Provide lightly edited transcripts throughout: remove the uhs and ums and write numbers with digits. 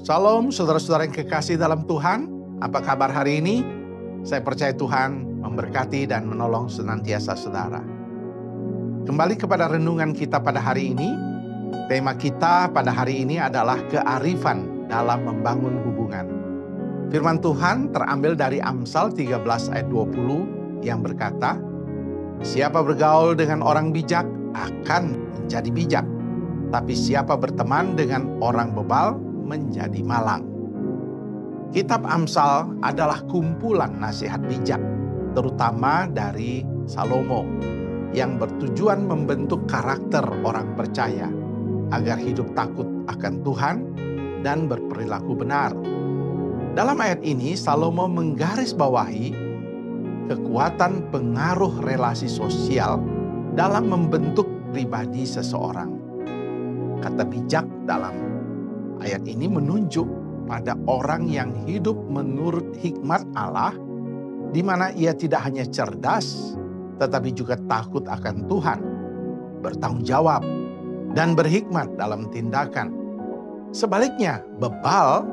Shalom saudara-saudara yang kekasih dalam Tuhan. Apa kabar hari ini? Saya percaya Tuhan memberkati dan menolong senantiasa saudara. Kembali kepada renungan kita pada hari ini. Tema kita pada hari ini adalah kearifan dalam membangun hubungan. Firman Tuhan terambil dari Amsal 13 ayat 20 yang berkata, "Siapa bergaul dengan orang bijak akan menjadi bijak, tapi siapa berteman dengan orang bebal menjadi malang." Kitab Amsal adalah kumpulan nasihat bijak, terutama dari Salomo, yang bertujuan membentuk karakter orang percaya agar hidup takut akan Tuhan dan berperilaku benar. Dalam ayat ini, Salomo menggarisbawahi kekuatan pengaruh relasi sosial dalam membentuk pribadi seseorang. Kata bijak dalam ayat ini menunjuk pada orang yang hidup menurut hikmat Allah, di mana ia tidak hanya cerdas, tetapi juga takut akan Tuhan, bertanggung jawab, dan berhikmat dalam tindakan. Sebaliknya, bebal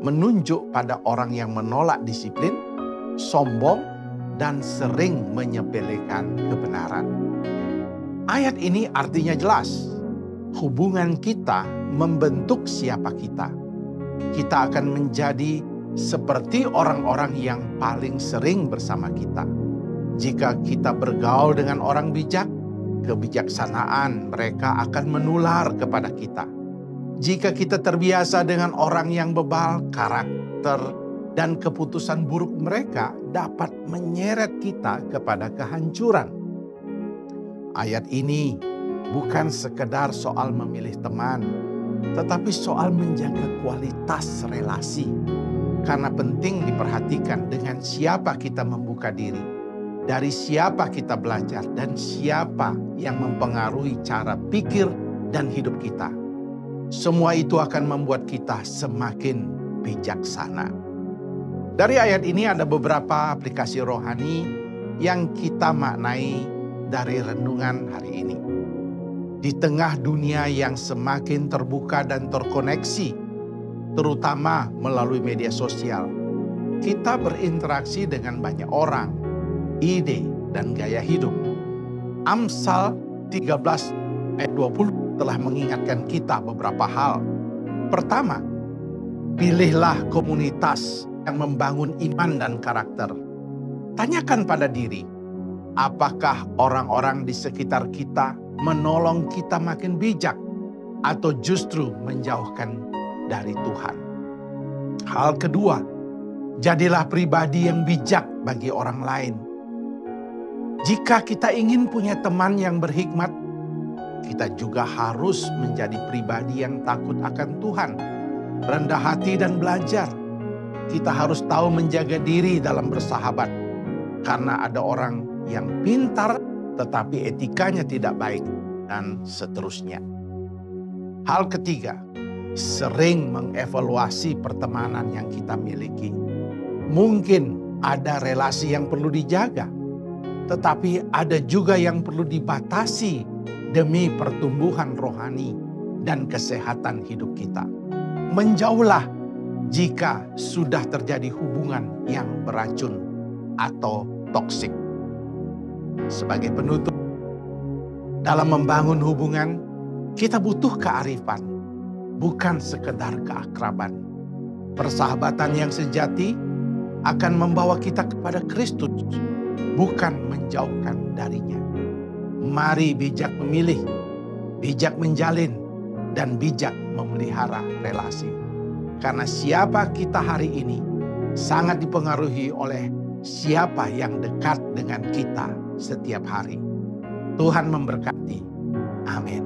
menunjuk pada orang yang menolak disiplin, sombong, dan sering menyepelekan kebenaran. Ayat ini artinya jelas. Hubungan kita membentuk siapa kita. Kita akan menjadi seperti orang-orang yang paling sering bersama kita. Jika kita bergaul dengan orang bijak, kebijaksanaan mereka akan menular kepada kita. Jika kita terbiasa dengan orang yang bebal, karakter dan keputusan buruk mereka dapat menyeret kita kepada kehancuran. Ayat ini bukan sekedar soal memilih teman, tetapi soal menjaga kualitas relasi. Karena penting diperhatikan dengan siapa kita membuka diri, dari siapa kita belajar, dan siapa yang mempengaruhi cara pikir dan hidup kita. Semua itu akan membuat kita semakin bijaksana. Dari ayat ini ada beberapa aplikasi rohani yang kita maknai dari renungan hari ini. Di tengah dunia yang semakin terbuka dan terkoneksi, terutama melalui media sosial, kita berinteraksi dengan banyak orang, ide, dan gaya hidup. Amsal 13 ayat 20 telah mengingatkan kita beberapa hal. Pertama, pilihlah komunitas yang membangun iman dan karakter. Tanyakan pada diri, apakah orang-orang di sekitar kita menolong kita makin bijak atau justru menjauhkan dari Tuhan? Hal kedua, jadilah pribadi yang bijak bagi orang lain. Jika kita ingin punya teman yang berhikmat, kita juga harus menjadi pribadi yang takut akan Tuhan, rendah hati dan belajar. Kita harus tahu menjaga diri dalam bersahabat, karena ada orang yang pintar tetapi etikanya tidak baik, dan seterusnya. Hal ketiga, sering mengevaluasi pertemanan yang kita miliki. Mungkin ada relasi yang perlu dijaga, tetapi ada juga yang perlu dibatasi demi pertumbuhan rohani dan kesehatan hidup kita. Menjauhlah jika sudah terjadi hubungan yang beracun atau toksik. Sebagai penutup, dalam membangun hubungan, kita butuh kearifan, bukan sekedar keakraban. Persahabatan yang sejati akan membawa kita kepada Kristus, bukan menjauhkan darinya. Mari bijak memilih, bijak menjalin, dan bijak memelihara relasi. Karena siapa kita hari ini sangat dipengaruhi oleh siapa yang dekat dengan kita setiap hari. Tuhan memberkati. Amin.